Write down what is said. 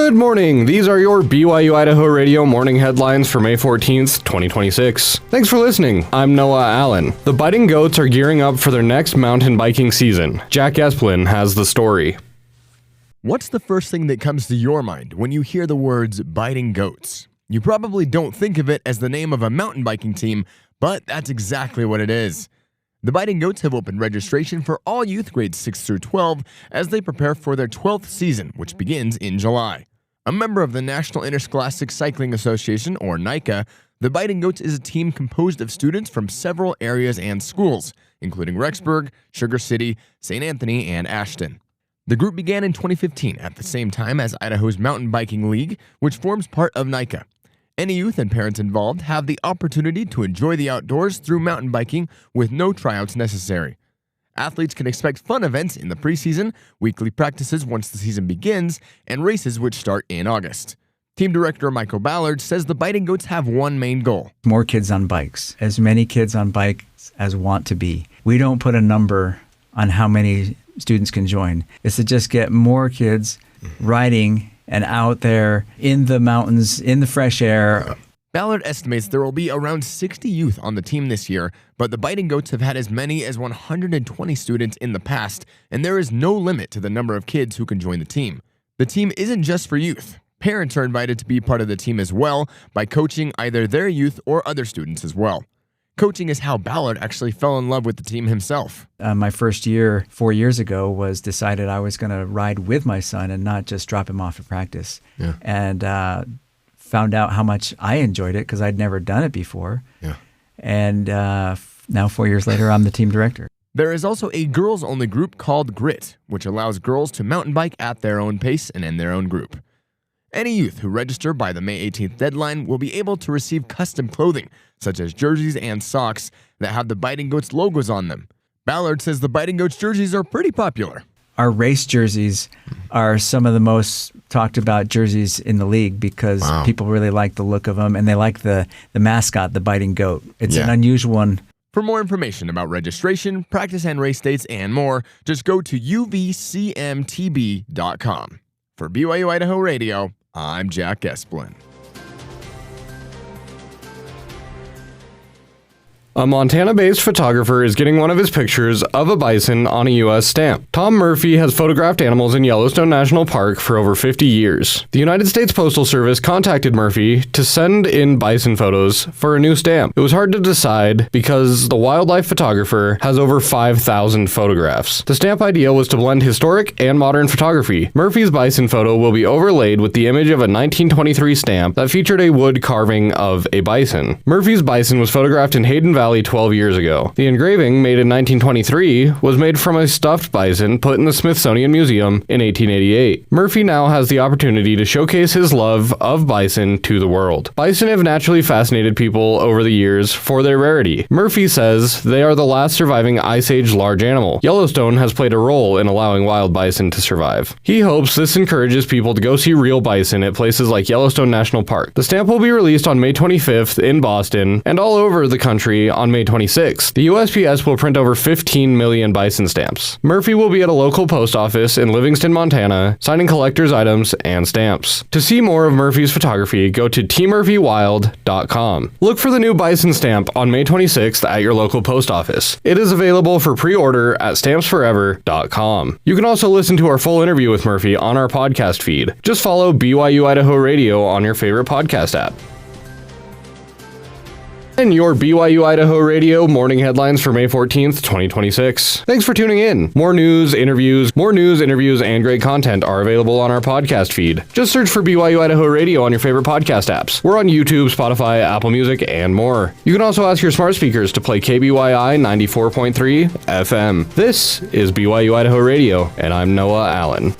Good morning. These are your BYU-Idaho radio morning headlines for May 14th, 2026. Thanks for listening. I'm Noah Allen. The Biting Goats are gearing up for their next mountain biking season. Jack Esplin has the story. What's the first thing that comes to your mind when you hear the words Biting Goats? You probably don't think of it as the name of a mountain biking team, but that's exactly what it is. The Biting Goats have opened registration for all youth grades 6 through 12 as they prepare for their 12th season, which begins in July. A member of the National Interscholastic Cycling Association, or NICA, the Biting Goats is a team composed of students from several areas and schools, including Rexburg, Sugar City, St. Anthony, and Ashton. The group began in 2015 at the same time as Idaho's Mountain Biking League, which forms part of NICA. Any youth and parents involved have the opportunity to enjoy the outdoors through mountain biking with no tryouts necessary. Athletes can expect fun events in the preseason, weekly practices once the season begins, and races which start in August. Team director Michael Ballard says the Biting Goats have one main goal. More kids on bikes, as many kids on bikes as want to be. We don't put a number on how many students can join. It's to just get more kids riding and out there in the mountains, in the fresh air. Ballard estimates there will be around 60 youth on the team this year, but the Biting Goats have had as many as 120 students in the past, and there is no limit to the number of kids who can join the team. The team isn't just for youth. Parents are invited to be part of the team as well by coaching either their youth or other students as well. Coaching is how Ballard actually fell in love with the team himself. My first year, 4 years ago, was decided I was going to ride with my son and not just drop him off at practice. Yeah. And found out how much I enjoyed it because I'd never done it before. Yeah. And now 4 years later, I'm the team director. There is also a girls-only group called Grit, which allows girls to mountain bike at their own pace and in their own group. Any youth who register by the May 18th deadline will be able to receive custom clothing, such as jerseys and socks that have the Biting Goats logos on them. Ballard says the Biting Goats jerseys are pretty popular. Our race jerseys are some of the most talked about jerseys in the league because people really like the look of them and they like the mascot, the Biting Goat. It's an unusual one. For more information about registration, practice and race dates, and more, just go to uvcmtb.com. For BYU-Idaho Radio, I'm Jack Esplin. A Montana-based photographer is getting one of his pictures of a bison on a U.S. stamp. Tom Murphy has photographed animals in Yellowstone National Park for over 50 years. The United States Postal Service contacted Murphy to send in bison photos for a new stamp. It was hard to decide because the wildlife photographer has over 5,000 photographs. The stamp idea was to blend historic and modern photography. Murphy's bison photo will be overlaid with the image of a 1923 stamp that featured a wood carving of a bison. Murphy's bison was photographed in Hayden Valley 12 years ago. The engraving, made in 1923, was made from a stuffed bison put in the Smithsonian Museum in 1888. Murphy now has the opportunity to showcase his love of bison to the world. Bison have naturally fascinated people over the years for their rarity. Murphy says they are the last surviving Ice Age large animal. Yellowstone has played a role in allowing wild bison to survive. He hopes this encourages people to go see real bison at places like Yellowstone National Park. The stamp will be released on May 25th in Boston and all over the country on May 26th. The USPS will print over 15 million bison stamps. Murphy will be at a local post office in Livingston, Montana, signing collector's items and stamps. To see more of Murphy's photography, go to tmurphywild.com. Look for the new bison stamp on May 26th at your local post office. It is available for pre-order at stampsforever.com. You can also listen to our full interview with Murphy on our podcast feed. Just follow BYU-Idaho Radio on your favorite podcast app. And your BYU-Idaho Radio morning headlines for May 14th, 2026. Thanks for tuning in. More news, interviews, and great content are available on our podcast feed. Just search for BYU-Idaho Radio on your favorite podcast apps. We're on YouTube, Spotify, Apple Music, and more. You can also ask your smart speakers to play KBYI 94.3 FM. This is BYU-Idaho Radio, and I'm Noah Allen.